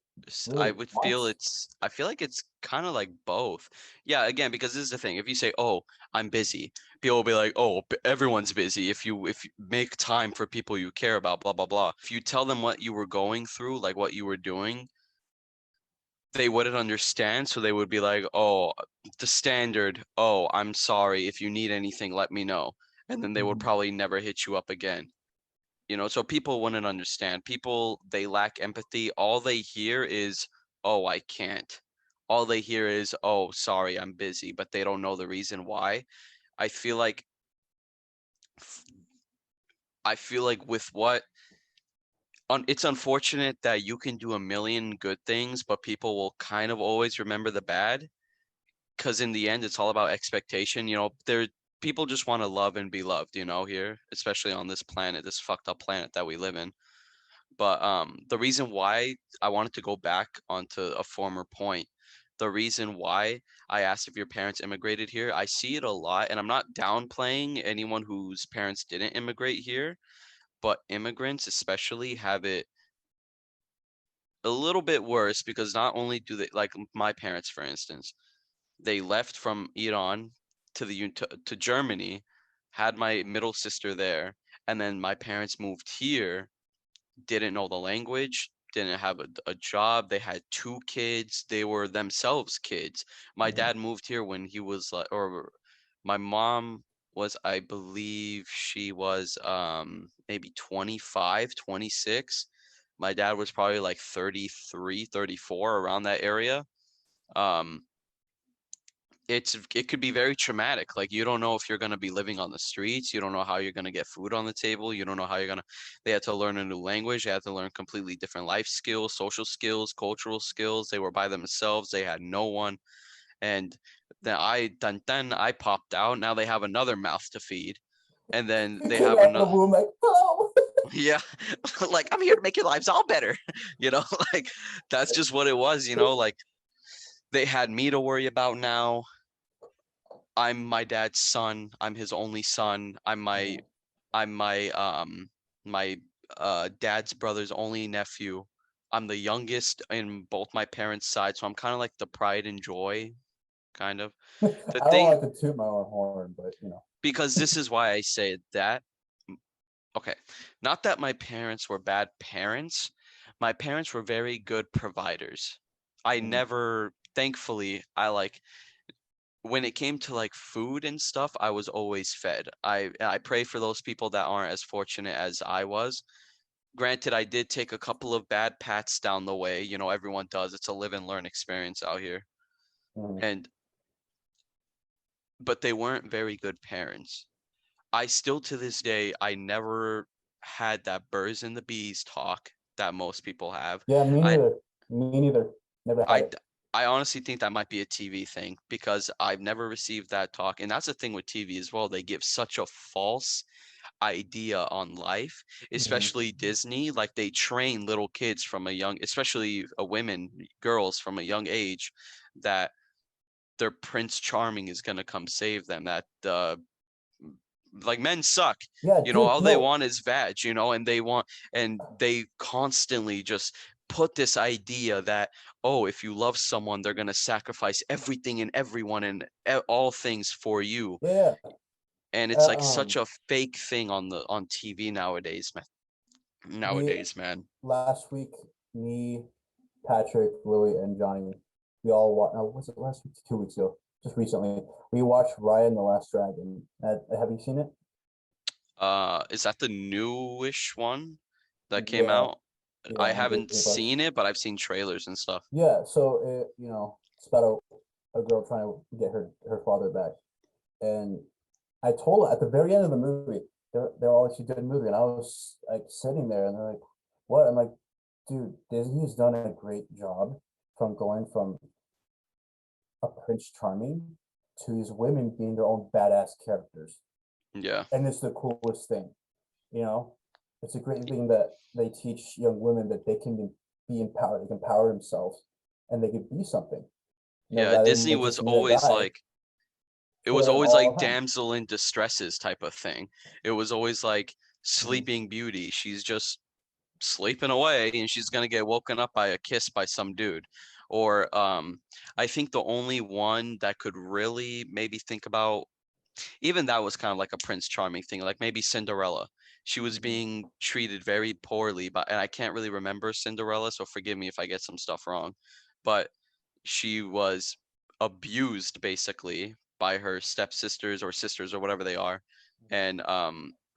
I really would want. feel I feel like it's kind of like both. Yeah, again, because this is the thing. If you say, "Oh, I'm busy," people will be like, "Oh, everyone's busy. If you make time for people you care about, blah blah blah." If you tell them what you were going through, like what you were doing, they wouldn't understand. So they would be like, "Oh, the standard. Oh, I'm sorry. If you need anything, let me know." And then they would Mhm. probably never hit you up again. So people wouldn't understand. People, they lack empathy. All they hear is, "Oh, I can't." All they hear is, "Oh, sorry, I'm busy," but they don't know the reason why. I feel like I feel like with what it's unfortunate that you can do a million good things, but people will kind of always remember the bad, because in the end it's all about expectation. People just want to love and be loved, here, especially on this planet, this fucked up planet that we live in. But the reason why I wanted to go back onto a former point, the reason why I asked if your parents immigrated here, I see it a lot, and I'm not downplaying anyone whose parents didn't immigrate here, but immigrants especially have it a little bit worse because not only do they, like my parents, for instance, they left from Iran to Germany, had my middle sister there, and then my parents moved here, didn't know the language, didn't have a job. They had 2 kids. They were themselves kids. My Mhm. dad moved here when he was like, or my mom was, I believe she was maybe 25, 26. My dad was probably like 33, 34, around that area. Um it could be very traumatic. Like, you don't know if you're going to be living on the streets. You don't know how you're going to get food on the table. You don't know how you're going to, they had to learn a new language. They had to learn completely different life skills, social skills, cultural skills. They were by themselves. They had no one. And then I popped out. Now they have another mouth to feed. And then You they came have out of the another, womb like, hello. yeah, like, I'm here to make your lives all better. You know, like, that's just what it was, like, they had me to worry about now. I'm my dad's son. I'm his only son. I'm my dad's brother's only nephew. I'm the youngest in both my parents' sides, so I'm kind of like the pride and joy, kind of. The I don't thing, like to toot my own horn, but because this is why I say that. Okay, not that my parents were bad parents. My parents were very good providers. I mm, never, thankfully, I like when it came to like food and stuff, I was always fed. I pray for those people that aren't as fortunate as I was. Granted, I did take a couple of bad pats down the way. Everyone does. It's a live and learn experience out here. mm. And but they weren't very good parents. I still to this day, I never had that birds and the bees talk that most people have. Yeah, me I neither. Me neither. Never had I it. I honestly think that might be a TV thing because I've never received that talk. And that's the thing with TV as well. They give such a false idea on life, Mhm. especially Disney. Like, they train little kids from a young, especially women, girls from a young age, that their Prince Charming is gonna come save them. That like, men suck. Yeah, dude, All they no. want is vag, and they constantly just put this idea that, oh, if you love someone, they're going to sacrifice everything and everyone and all things for you. Yeah. And it's like Uh, such a fake thing on TV nowadays, man. we Nowadays, man. last week, me, Patrick, Louis, and Johnny, we all watched. No, was it last week? 2 weeks ago, just recently. We watched Raya and the Last Dragon. Have you seen it? Is that the newish one that came Yeah, out? yeah, I on haven't Disney Plus. seen it, but I've seen trailers and stuff. Yeah, so it's about a girl trying to get her father back, and I told her at the very end of the movie, they're all like, "She did a movie," and I was like sitting there, and they're like, "What?" I'm like, "Dude, Disney's done a great job from going from a Prince Charming to these women being their own badass characters, Yeah. and it's the coolest thing, you know. It's a great thing that they teach young women that they can be empowered, they can empower themselves, and they can be something, Yeah, rather Disney than was just being a always guy like it for was them always all like the time. damsel in distresses type of thing. It was always like Mhm. Sleeping Beauty. She's just sleeping away and she's gonna get woken up by a kiss by some dude. Or I think the only one that could really maybe think about, even that was kind of like a Prince Charming thing, like maybe Cinderella. She was Mhm. being treated very poorly, and I can't really remember Cinderella, so forgive me if I get some stuff wrong. But she was abused basically by her stepsisters or sisters or whatever they are, and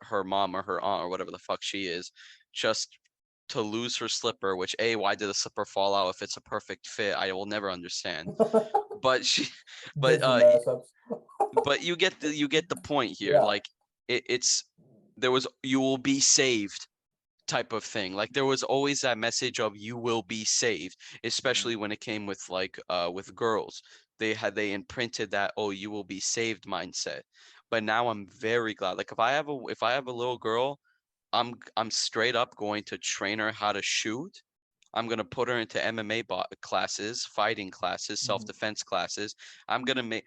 her mom or her aunt or whatever the fuck she is, just to lose her slipper. Which, a, why did the slipper fall out if it's a perfect fit? I will never understand. But she, but Disney mess ups. you get the point here. Yeah. Like, it's there was you will be saved type of thing. Like, there was always that message of you will be saved, especially when it came with girls. They imprinted that, oh, you will be saved mindset. But now I'm very glad. Like, if I have a little girl, I'm straight up going to train her how to shoot. I'm gonna put her into MMA classes, fighting classes, Mhm. self-defense classes. I'm gonna make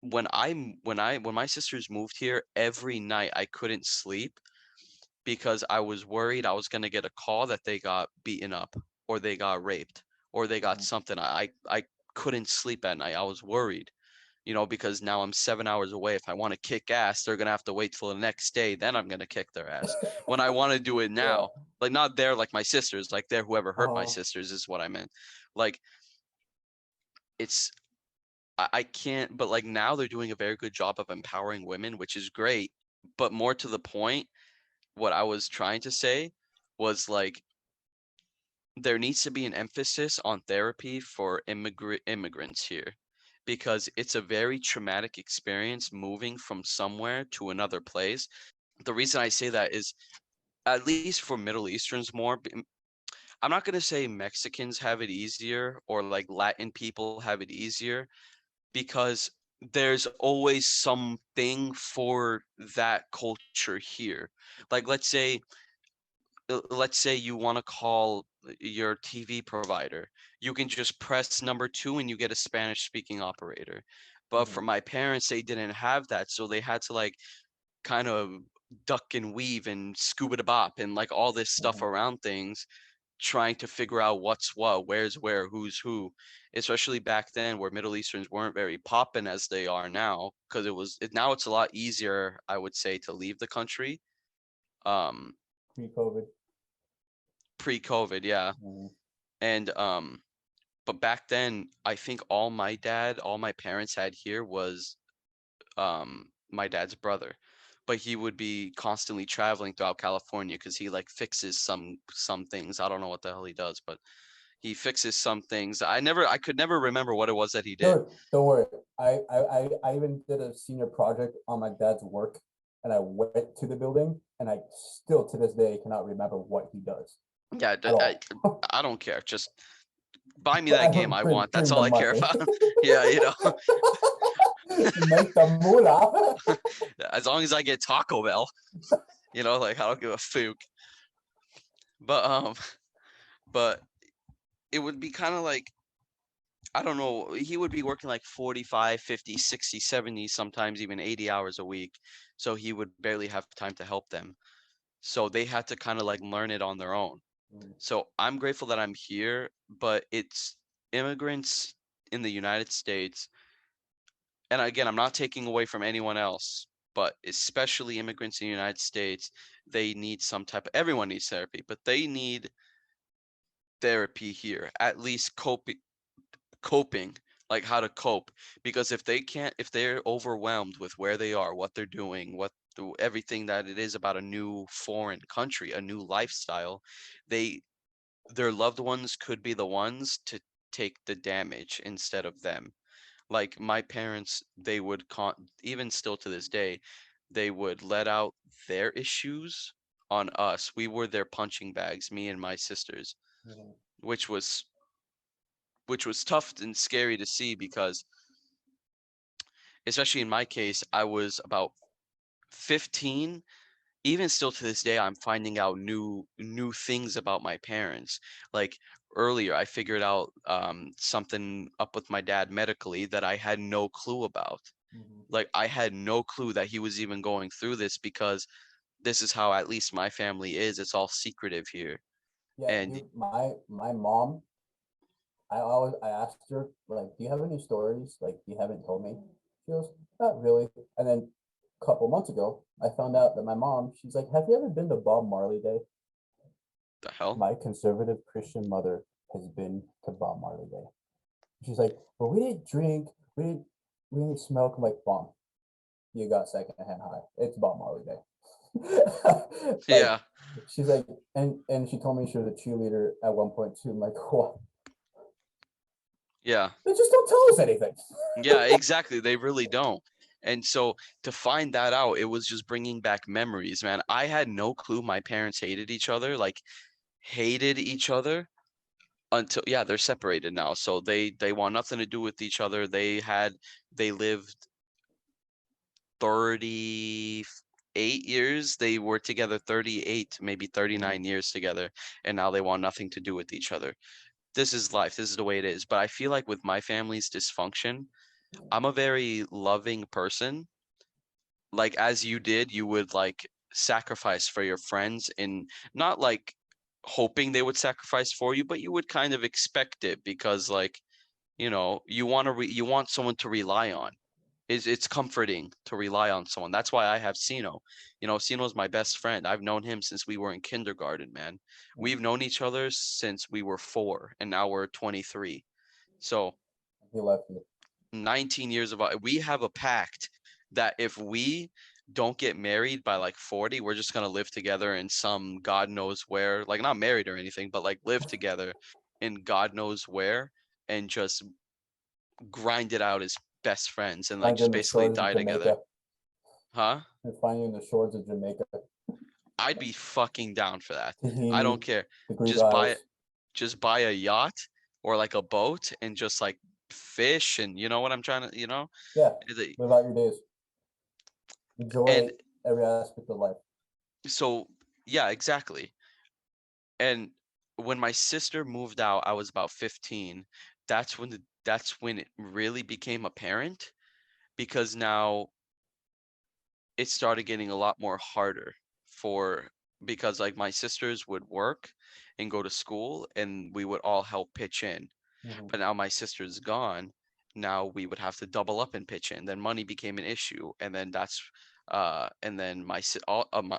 when my sisters moved here, every night I couldn't sleep because I was worried I was gonna get a call that they got beaten up or they got raped or they got Mhm. something. I couldn't sleep at night. I was worried, because now I'm 7 hours away. If I want to kick ass, they're gonna have to wait till the next day. Then I'm gonna kick their ass. When I want to do it Yeah. now, like, not there like my sisters, like there whoever hurt my Uh, sisters is what I meant. Like, it's I can't, but like now they're doing a very good job of empowering women, which is great. But more to the point, what I was trying to say was like there needs to be an emphasis on therapy for immigrants here. because it's a very traumatic experience moving from somewhere to another place. The reason I say that is, at least for Middle Easterns more, I'm not going to say Mexicans have it easier or like Latin people have it easier, because there's always something for that culture here. Like let's say you want to call your TV provider. You can just press number 2 and you get a Spanish speaking operator. But for Mhm. my parents, they didn't have that, so they had to like kind of duck and weave and scuba da bop and like all this stuff Mhm. around things, trying to figure out what's what, where's where, who's who, especially back then where Middle Easterns weren't very poppin' as they are now, because now it's a lot easier, I would say, to leave the country. Um, Pre-COVID. Pre-COVID, yeah. Mhm. And but back then, I think all my parents had here was my dad's brother. But he would be constantly traveling throughout California because he like fixes some things. I don't know what the hell he does, but he fixes some things. I could never remember what it was that he did. Dude, don't worry. I even did a senior project on my dad's work, and I went to the building, and I still to this day cannot remember what he does Yeah, at all. I don't care. Just buy me But that game I want. That's bring the all I care money. about. Yeah, Make the moolah. as long as I get Taco Bell, like I don't give a fuck. But but it would be kind of like, I don't know, he would be working like 45, 50, 60, 70, sometimes even 80 hours a week. So he would barely have time to help them. So they had to kind of like learn it on their own. So I'm grateful that I'm here, but it's immigrants in the United States. And again, I'm not taking away from anyone else, but especially immigrants in the United States, they need everyone needs therapy, but they need therapy here, at least coping, like how to cope. Because if they're overwhelmed with where they are, what they're doing, everything that it is about a new foreign country, a new lifestyle, they their loved ones could be the ones to take the damage instead of them. Like my parents, they would even still to this day, they would let out their issues on us. We were their punching bags, me and my sisters, Mhm. which was tough and scary to see, because especially in my case, I was about 15. Even still to this day, I'm finding out new things about my parents. Like earlier, I figured out something up with my dad medically that I had no clue about. Mhm. Like I had no clue that he was even going through this, because this is how at least my family is. It's all secretive here. Yeah, And dude, my mom, I asked her, like, do you have any stories like you haven't told me? She goes, not really. And then a couple months ago, I found out that my mom, she's like, have you ever been to Bob Marley Day? the hell? My conservative Christian mother has been to Bob Marley Day. She's like, but we didn't drink, we didn't smoke. I'm like, Mom, you got secondhand high. It's Bob Marley Day. Like, Yeah. she's like, and she told me she was a cheerleader at one point too. I'm like, what? Yeah. They just don't tell us anything. Yeah, exactly. They really don't. And so to find that out, it was just bringing back memories, man. I had no clue my parents hated each other, like hated each other, until, yeah, they're separated now. So they want nothing to do with each other. They lived 38 years. They were together 38, maybe Mhm. 39 years together, and now they want nothing to do with each other. This is life. This is the way it is. But I feel like with my family's dysfunction, I'm a very loving person. Like as you did, you would like sacrifice for your friends, and not like hoping they would sacrifice for you, but you would kind of expect it, because like, you want someone to rely on. It's comforting to rely on someone. That's why I have Sino. Sino's my best friend. I've known him since we were in kindergarten, man. We've known each other since we were 4, and now we're 23. So He left me. 19 years of we have a pact that if we don't get married by like 40, we're just gonna live together in some God knows where, like not married or anything, but like live together in God knows where, and just grinded out as best friends and like Find you just in the basically shores of die together. Jamaica. Huh? And find you in the shores of Jamaica. I'd be fucking down for that. I don't Tahiti, care. the Greek Just buy Isles. just buy a yacht or like a boat and just like fish and you know what I'm trying to, Yeah, The- live out your days. and Enjoy every aspect of life. so yeah, exactly. And when my sister moved out, I was about 15. That's when it really became apparent because now it started getting a lot more harder for because like my sisters would work and go to school and we would all help pitch in. Mm-hmm. But now my sister's gone. Now we would have to double up and pitch in. Then money became an issue, and then and then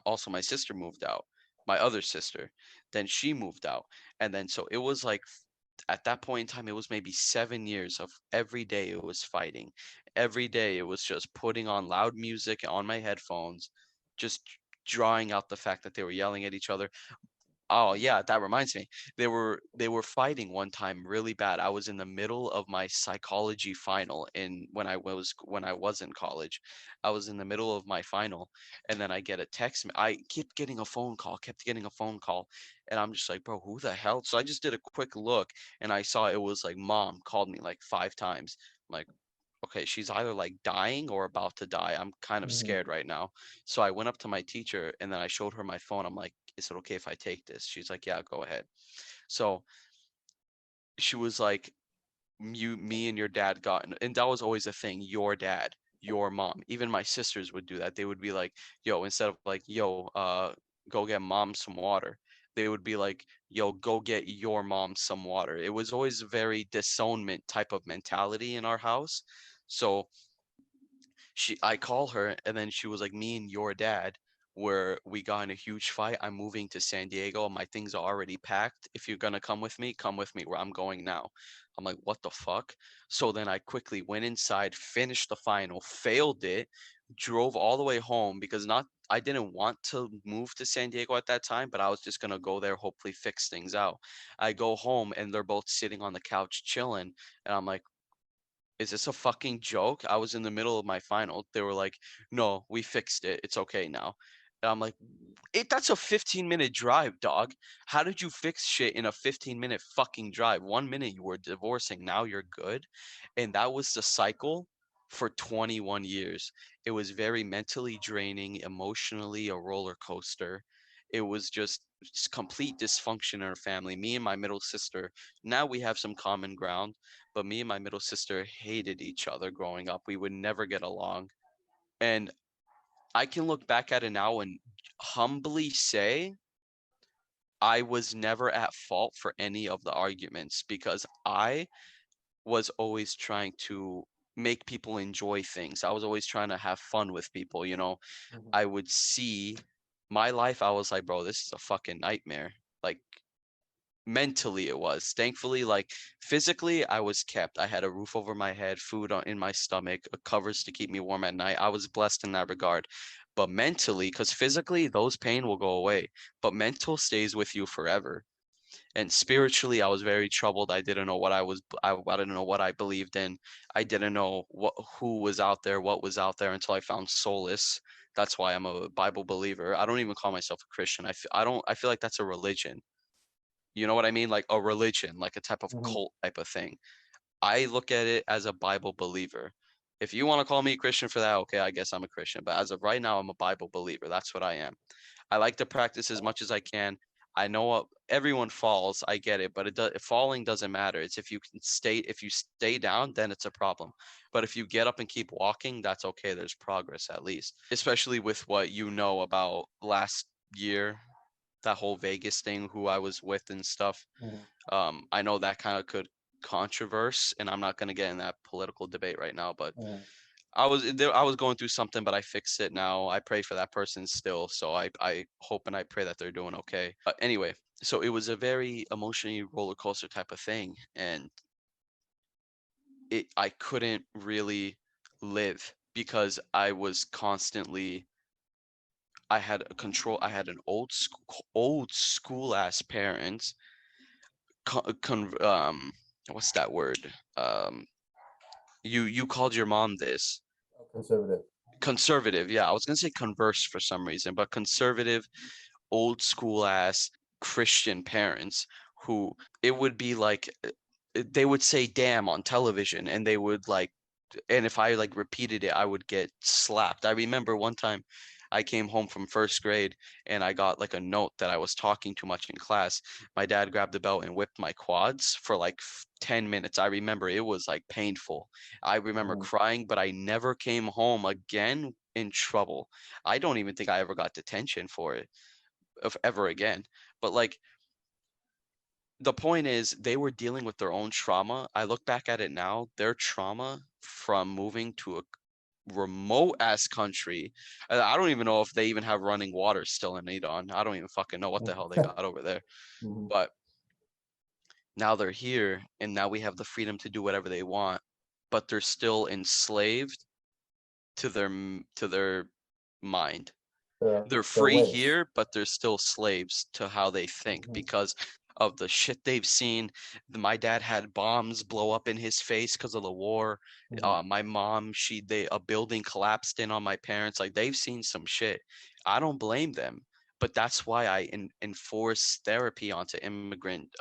also my sister moved out, my other sister. Then she moved out, and then so it was like at that point in time, it was maybe 7 years of every day it was fighting. Every day it was just putting on loud music on my headphones, just drawing out the fact that they were yelling at each other. Oh yeah, that reminds me. They were fighting one time really bad. I was in the middle of my psychology final in when I was in college. I was in the middle of my final and then I get a text. I kept getting a phone call, kept getting a phone call, and I'm just like, bro, who the hell? So I just did a quick look and I saw it was like mom called me like 5 times. I'm like, okay, she's either like dying or about to die. I'm kind of Mm-hmm. scared right now. So I went up to my teacher and then I showed her my phone. I'm like, is it okay if I take this? She's like, yeah, go ahead. So she was like, me and your dad got, and that was always a thing, your dad, your mom. Even my sisters would do that. They would be like, yo, instead of like, yo, go get mom some water. They would be like, yo, go get your mom some water. It was always a very disownment type of mentality in our house. So I call her and then she was like, me and your dad where we got in a huge fight. I'm moving to San Diego. My things are already packed. If you're gonna come with me where I'm going now. I'm like, what the fuck? So then I quickly went inside, finished the final, failed it, drove all the way home because not I didn't want to move to San Diego at that time, but I was just gonna go there, hopefully fix things out. I go home and they're both sitting on the couch chilling, and I'm like, is this a fucking joke? I was in the middle of my final. They were like, no, we fixed it. It's okay now. And I'm like, that's a 15-minute drive, dog. How did you fix shit in a 15-minute fucking drive? 1 minute you were divorcing, now you're good. And that was the cycle for 21 years. It was very mentally draining, emotionally a roller coaster. It was just complete dysfunction in our family. Me and my middle sister, now we have some common ground, but me and my middle sister hated each other growing up. We would never get along. And I can look back at it now and humbly say I was never at fault for any of the arguments because I was always trying to make people enjoy things. I was always trying to have fun with people, Mm-hmm. I would see my life, I was like, bro, this is a fucking nightmare. Like mentally it was. Thankfully, like physically I was kept. I had a roof over my head, food in my stomach, covers to keep me warm at night. I was blessed in that regard. But mentally, because physically those pain will go away, but mental stays with you forever. And spiritually I was very troubled. I didn't know what I didn't know what I believed in. I didn't know who was out there, what was out there until I found solace. That's why I'm a Bible believer. I don't even call myself a Christian. I feel like that's a religion. You know what I mean? Like a religion, like a type of Mm-hmm. cult type of thing. I look at it as a Bible believer. If you want to call me a Christian for that, okay, I guess I'm a Christian. But as of right now, I'm a Bible believer. That's what I am. I like to practice as much as I can. I know everyone falls. I get it, but falling doesn't matter. It's if you stay down, then it's a problem. But if you get up and keep walking, that's okay. There's progress at least. Especially with what you know about last year, that whole Vegas thing, who I was with and stuff. Mm-hmm. I know that kind of could controverse, and I'm not going to get in that political debate right now, but Mm-hmm. I was going through something, but I fixed it now. I pray for that person still, so I hope and I pray that they're doing okay. Anyway, so it was a very emotionally roller coaster type of thing, and I couldn't really live because I was constantly I had a control. I had an old school ass parents. What's that word? Um, You called your mom this. Conservative. Conservative, yeah. I was gonna say converse for some reason, but conservative, old school ass Christian parents who it would be like they would say damn on television and they would like and if I like repeated it, I would get slapped. I remember one time I came home from first grade and I got like a note that I was talking too much in class. My dad grabbed the belt and whipped my quads for like 10 minutes. I remember it was like painful. I remember Mhm. crying, but I never came home again in trouble. I don't even think I ever got detention for it of ever again. But like the point is they were dealing with their own trauma. I look back at it now, their trauma from moving to a remote ass country. I don't even know if they even have running water still in Edon. I don't even fucking know what the hell they got over there. Mhm. But now they're here and now we have the freedom to do whatever they want, but they're still enslaved to their mind. They're Their free ways. here, but they're still slaves to how they think Mhm. because of the shit they've seen. My dad had bombs blow up in his face because of the war. Mhm. My mom, a building collapsed in on my parents. Like they've seen some shit. I don't blame them, but that's why I enforce therapy onto immigrant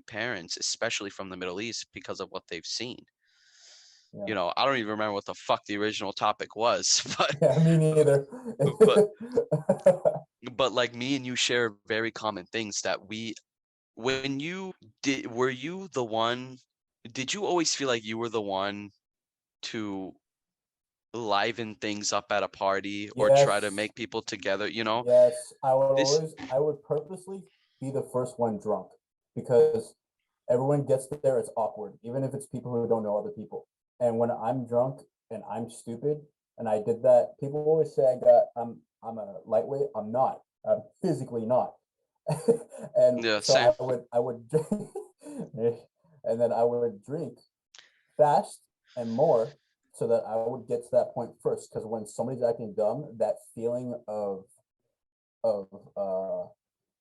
parents, especially from the Middle East, because of what they've seen. Yeah. You know, I don't even remember what the fuck the original topic was, Yeah, me neither. but but like me and you share very common things that we when you did were you the one did you always feel like you were the one to liven things up at a party or try to Yes, make people together, you know? yes. This I would purposely be the first one drunk because everyone gets there, it's awkward, even if it's people who don't know other people. And when I'm drunk and I'm stupid and I did that, people always say I'm a lightweight. I'm not. I'm physically not. And yeah, so same. I would drink, and then I would drink fast and more so that I would get to that point first. Because when somebody's acting dumb, that feeling of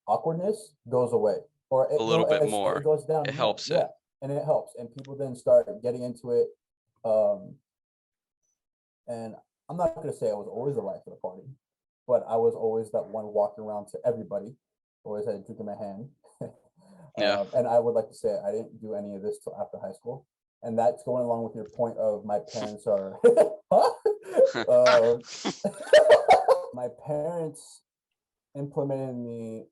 awkwardness goes away, or A little bit it more. goes It down more. helps it. Yeah, and it helps, and people then start getting into it. Um, and I'm not going to say I was always the life of the party, but I was always that one walking around to everybody. Always had a drink in my hand. Yeah. And I would like to say I didn't do any of this till after high school. And that's going along with your point of my parents are, huh? Uh, my parents implemented in me,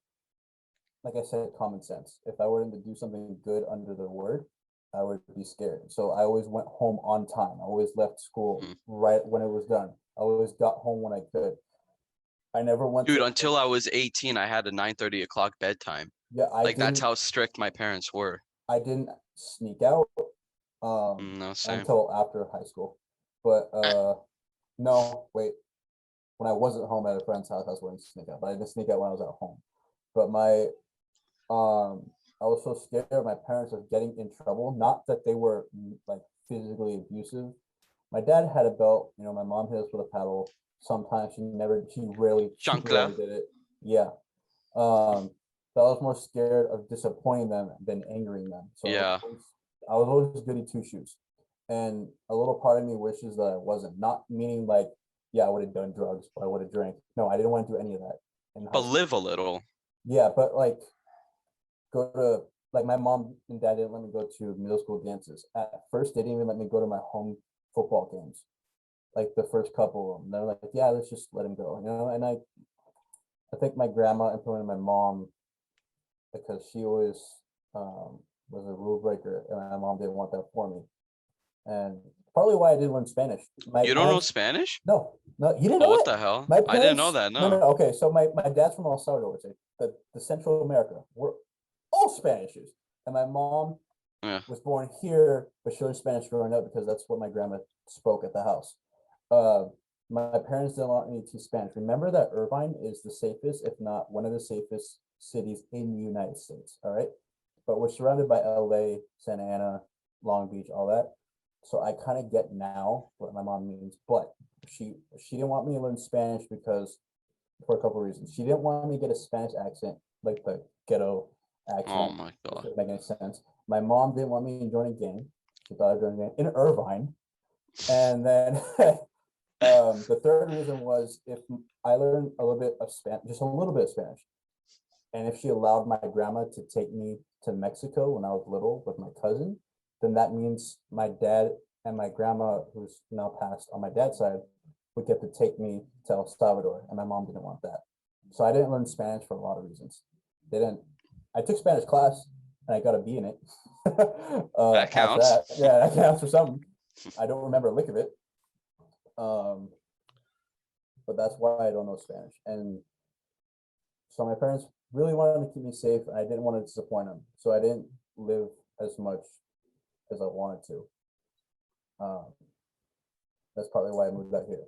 like I said, common sense. If I were to do something good under their word, I would be scared. So I always went home on time. I always left school Mhm. right when it was done. I always got home when I could. I never went Dude, to, until I was 18, I had a 9:30 o'clock bedtime. yeah, Like that's how strict my parents were. I didn't sneak out No, same. until after high school. But no, wait. When I wasn't home at a friend's house, I was going to sneak out. But I didn't sneak out when I was at home. But I was so scared of my parents of getting in trouble. Not that they were like physically abusive. My dad had a belt. You know, my mom hit us with a paddle. Sometimes she Chancla. rarely did it. Yeah. Um, but I was more scared of disappointing them than angering them. So Yeah. I was always goody two shoes. And a little part of me wishes that I wasn't. Not meaning like, yeah, I would have done drugs or I would have drank. No, I didn't want to do any of that in high But school. live a little. Yeah, but like go to like my mom and dad didn't let me go to middle school dances. At first, they didn't even let me go to my home football games. Like the first couple of them, they're like, "Yeah, let's just let him go," you know. And I think my grandma implemented my mom because she always was a rule breaker, and my mom didn't want that for me. And partly why I did learn Spanish. My You don't know parents, Spanish? no, no, you didn't Oh, know what that. the hell? My I didn't know parents, that, no, no, no. no, okay. So my dad's from El Salvador, which is the Central America. We're all Spanishes, and my mom Yeah. was born here, but she learned Spanish growing up because that's what my grandma spoke at the house. Uh, my parents didn't want me to teach Spanish. Remember that Irvine is the safest, if not one of the safest cities in the United States. All right. But we're surrounded by LA, Santa Ana, Long Beach, all that. So I kind of get now what my mom means, but she didn't want me to learn Spanish because for a couple of reasons. She didn't want me to get a Spanish accent, like the ghetto Oh accent, my which God. doesn't make any sense. My mom didn't want me to join a gang. She thought I'd join a gang in Irvine. And then the third reason was if I learned a little bit of Spanish, just a little bit of Spanish, and if she allowed my grandma to take me to Mexico when I was little with my cousin, then that means my dad and my grandma, who's now passed on my dad's side, would get to take me to El Salvador, and my mom didn't want that. So I didn't learn Spanish for a lot of reasons. I took Spanish class and I got a B in it. That counts. Yeah, that counts for something. I don't remember a lick of it. But that's why I don't know Spanish. And so my parents really wanted to keep me safe, and I didn't want to disappoint them. So I didn't live as much as I wanted to. That's partly why I moved out here.